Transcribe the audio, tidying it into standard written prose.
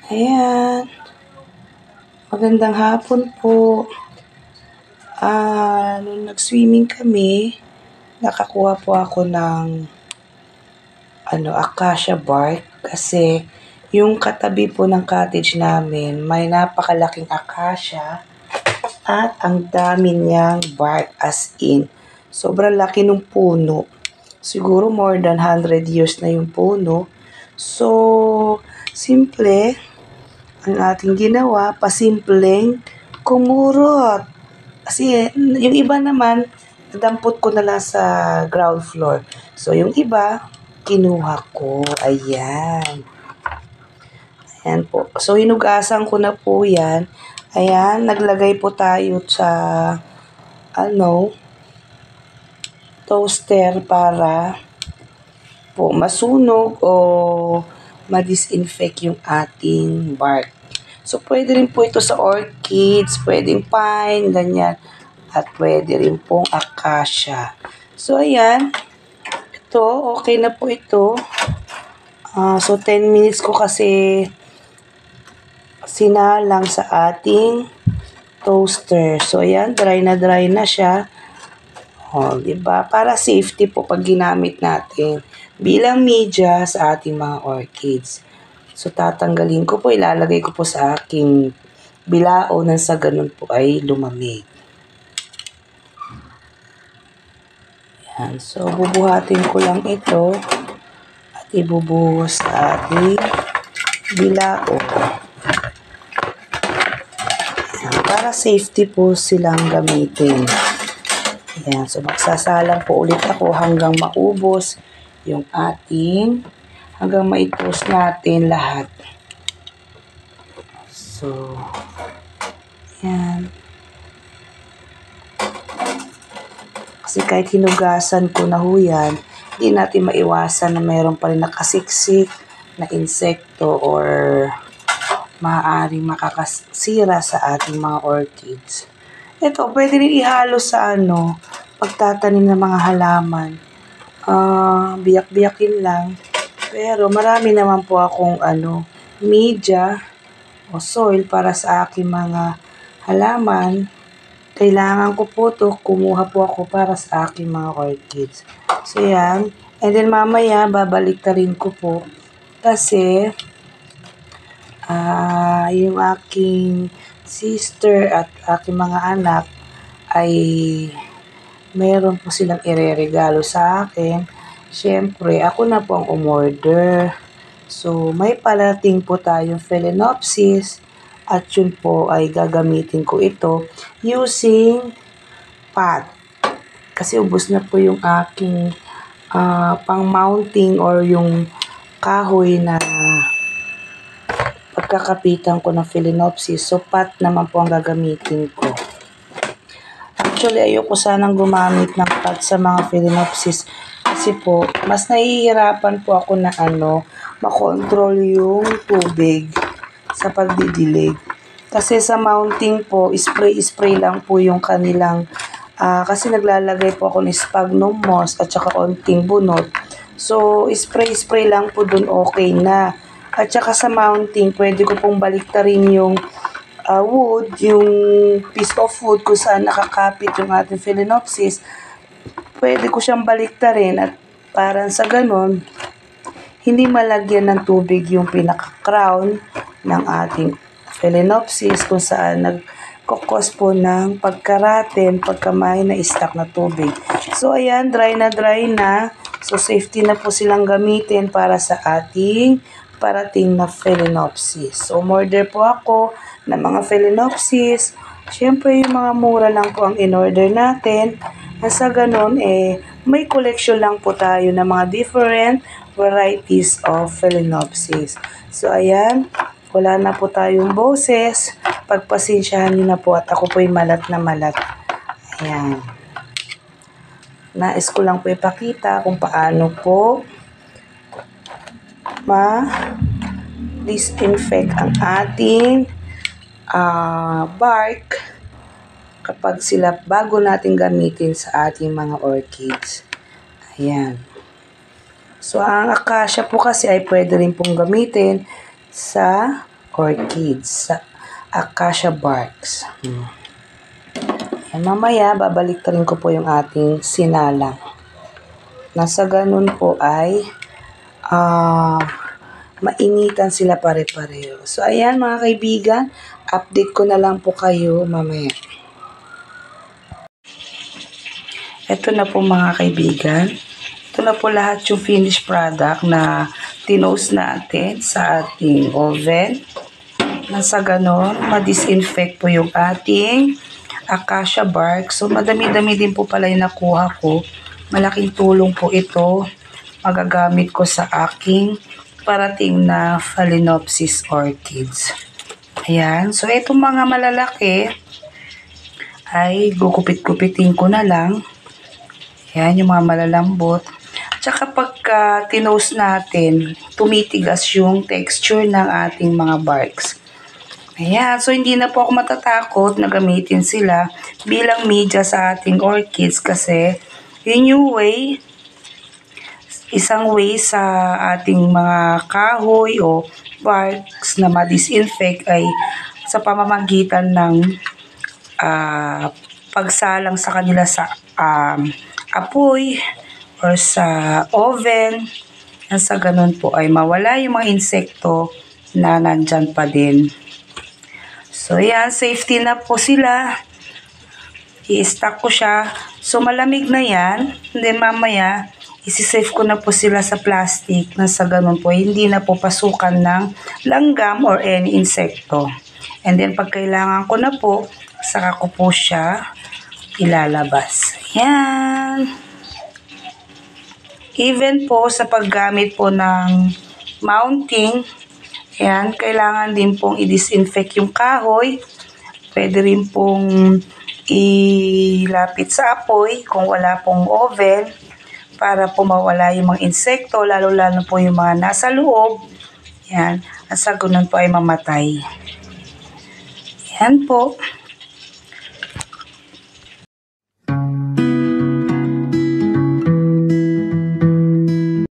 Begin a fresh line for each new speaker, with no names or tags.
Ayan, magandang hapon po. Nung nag-swimming kami, nakakuha po ako ng acacia bark kasi yung katabi po ng cottage namin may napakalaking acacia at ang dami niyang bark, as in. Sobrang laki ng puno. Siguro more than 100 years na yung puno. So, simple ang ating ginawa, pasimpleng kumurot. Kasi yung iba naman, nadampot ko na lang sa ground floor. So, yung iba, kinuha ko. Ayan. Ayan po. So, hinugasan ko na po yan. Ayan, naglagay po tayo sa, toaster para po masunog o ma-disinfect yung ating bark. So, pwede rin po ito sa orchids, pwedeng pine, ganyan. At pwede rin pong acacia. So, ayan. Ito, okay na po ito. So, 10 minutes ko kasi sinalang sa ating toaster. So, ayan, dry na siya. Diba? Para safety po pag ginamit natin bilang media sa ating mga orchids. So, tatanggalin ko po, ilalagay ko po sa aking bilao nang sa ganun po ay lumamig. Yan. So, bubuhatin ko lang ito at ibubuhos sa ating bilao. Yan. Para safety po silang gamitin. Yan. So, magsasalang po ulit ako hanggang maubos yung hanggang maitos natin lahat. So, yan. Kasi kahit hinugasan ko na yan, hindi natin maiwasan na mayroon pa rin nakasiksik na insekto or maaaring makakasira sa ating mga orchids. Ito, pwede rin ihalo sa pagtatanim ng mga halaman. Biyak-biyakin lang. Pero marami naman po akong media o soil para sa aking mga halaman. Kailangan ko po ito, kumuha po ako para sa aking mga orchids. So, yan. And then, mamaya, babalik na rin ko po. Kasi, yung aking sister at aking mga anak ay meron po silang ireregalo sa akin. Siyempre, ako na po ang umorder. So, may parating po tayong Phalaenopsis. At yun po ay gagamitin ko ito using pot. Kasi ubos na po yung aking pang-mounting or yung kahoy na pagkakapitan ko ng Phalaenopsis. So, pot naman po ang gagamitin ko. Actually, ayoko sanang gumamit ng pot sa mga Phalaenopsis. Kasi po, mas nahihirapan po ako na makontrol yung tubig sa pagdidilig. Kasi sa mounting po, spray lang po yung kanilang, kasi naglalagay po ako ng sphagnum moss at saka konting bunot. So, spray lang po dun, okay na. At saka sa mounting, pwede ko pong baliktarin yung wood, yung piece of wood kung saan nakakapit yung ating Phalaenopsis. Pwede ko siyang baliktarin at parang sa ganun, hindi malagyan ng tubig yung pinaka-crown ng ating Phalaenopsis kung saan nagkukos po ng pagkaraten pagka may na-stack na tubig. So, ayan, dry na. So, safety na po silang gamitin para sa ating parating na Phalaenopsis. So, umorder po ako ng mga Phalaenopsis. Siyempre, yung mga mura lang po ang in-order natin. At sa ganun, may collection lang po tayo ng mga different varieties of Phalaenopsis. So, ayan. Wala na po tayong boses. Pagpasensyahan niyo na po at ako po'y malat na malat. Ayan. Nais ko lang po ipakita kung paano po ma-disinfect ang ating bark kapag bago natin gamitin sa ating mga orchids. Ayan. So, ang acacia po kasi ay pwede rin pong gamitin sa orchids sa acacia barks. Mamaya, babalik rin ko po yung ating sinalang. Nasa ganun po ay mainitan sila pare-pareho. So, ayan mga kaibigan, update ko na lang po kayo mamaya. Ito na po mga kaibigan. Ito na po lahat yung finished product na tinost natin sa ating oven. Nasa ganon, ma-disinfect po yung ating acacia bark. So, madami-dami din po pala yung nakuha ko. Malaking tulong po ito. Magagamit ko sa aking parating na Phalaenopsis orchids. Ayan. So, itong mga malalaki ay gugupit-gupitin ko na lang. Ayan, yung mga malalambot. Tsaka pagka tinost natin, tumitigas yung texture ng ating mga barks. Ayan, so hindi na po ako matatakot na gamitin sila bilang media sa ating orchids kasi yun yung way, isang way sa ating mga kahoy o barks na ma-disinfect ay sa pamamagitan ng pagsalang sa kanila sa apoy or sa oven. Sa ganun po ay mawala yung mga insekto na nandyan pa din. So, yan. Safety na po sila. I-stack ko siya. So, malamig na yan. And then, mamaya, isi-save ko na po sila sa plastic na sa ganun po. Hindi na po pasukan ng langgam or any insekto. And then, pag kailangan ko na po, saka ko po siya ilalabas. Yan. Even po sa paggamit po ng mounting, yan, kailangan din pong i-disinfect yung kahoy. Pwede rin pong ilapit sa apoy kung wala pong oven para po mawala yung mga insekto, lalo-lalo po yung mga nasa loob. Yan, at sa ganun po ay mamatay. Yan po.